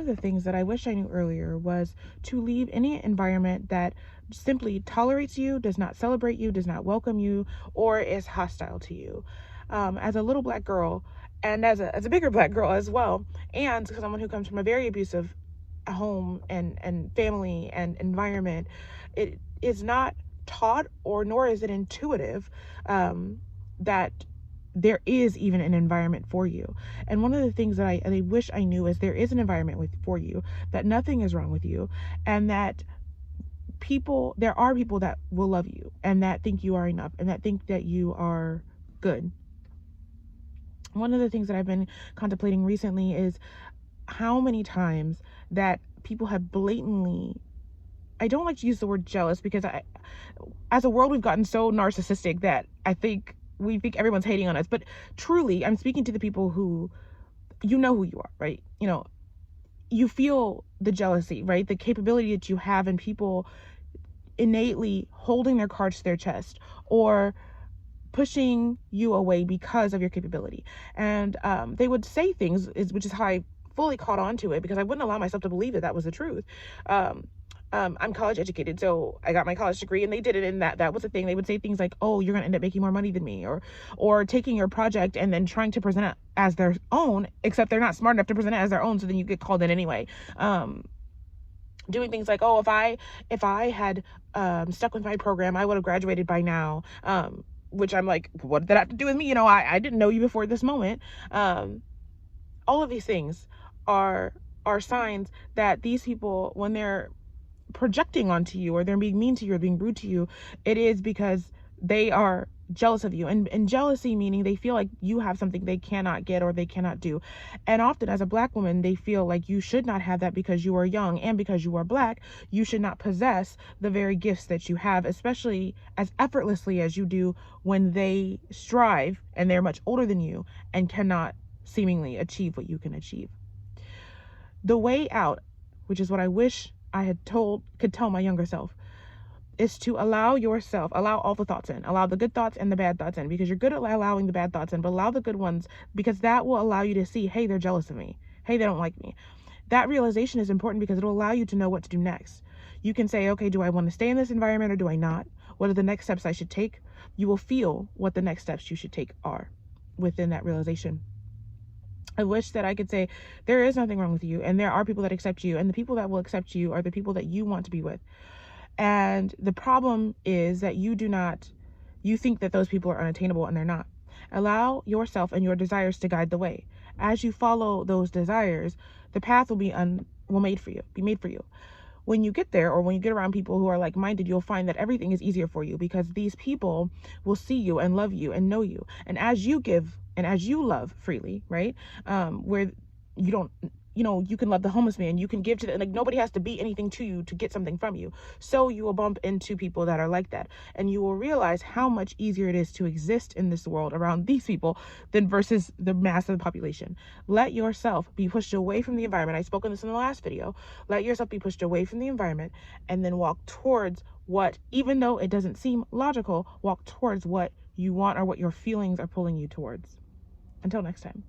One of the things that I wish I knew earlier was to leave any environment that simply tolerates you, does not celebrate you, does not welcome you, or is hostile to you. As a little black girl, and as a bigger black girl as well, and someone who comes from a very abusive home and family and environment, it is not taught, or nor is it intuitive, that there is even an environment for you. And one of the things that I wish I knew is there is an environment for you, that nothing is wrong with you, and that there are people that will love you and that think you are enough and that think that you are good. One of the things that I've been contemplating recently is how many times that people have blatantly, I don't like to use the word jealous, because as a world, we've gotten so narcissistic that we think everyone's hating on us. But truly, I'm speaking to the people who, you know who you are, right? You feel the jealousy, right? The capability that you have in people innately holding their cards to their chest, or pushing you away because of your capability. And they would say things, which is how I fully caught on to it, because I wouldn't allow myself to believe that was the truth. I'm college educated, so I got my college degree, and they did it in that was the thing. They would say things like, "Oh, you're gonna end up making more money than me," or taking your project and then trying to present it as their own, except they're not smart enough to present it as their own, so then you get called in anyway. Doing things like, "Oh, if I had stuck with my program, I would have graduated by now." Which I'm like, what did that have to do with me? I didn't know you before this moment. All of these things are signs that these people, when they're projecting onto you, or they're being mean to you, or being rude to you, it is because they are jealous of you. And jealousy meaning they feel like you have something they cannot get or they cannot do. And often, as a black woman, they feel like you should not have that because you are young, and because you are black, you should not possess the very gifts that you have, especially as effortlessly as you do, when they strive and they're much older than you and cannot seemingly achieve what you can achieve. The way out, which is what I wish I could tell my younger self, is to allow all the thoughts in, allow the good thoughts and the bad thoughts in, because you're good at allowing the bad thoughts in, but allow the good ones, because that will allow you to see, hey, they're jealous of me. Hey, they don't like me. That realization is important because it'll allow you to know what to do next. You can say, okay, do I want to stay in this environment or do I not? What are the next steps I should take? You will feel what the next steps you should take are within that realization. I wish that I could say there is nothing wrong with you, and there are people that accept you, and the people that will accept you are the people that you want to be with. And the problem is that you think that those people are unattainable, and they're not. Allow yourself and your desires to guide the way. As you follow those desires, the path will be made for you. When you get there, or when you get around people who are like-minded, you'll find that everything is easier for you, because these people will see you and love you and know you. And as you give and as you love freely, right? Where you don't, you can love the homeless man, you can give to like, nobody has to be anything to you to get something from you. So you will bump into people that are like that, and you will realize how much easier it is to exist in this world around these people than versus the mass of the population. Let yourself be pushed away from the environment. I spoke on this in the last video. Let yourself be pushed away from the environment, and then walk towards what, even though it doesn't seem logical, walk towards what you want, or what your feelings are pulling you towards. Until next time.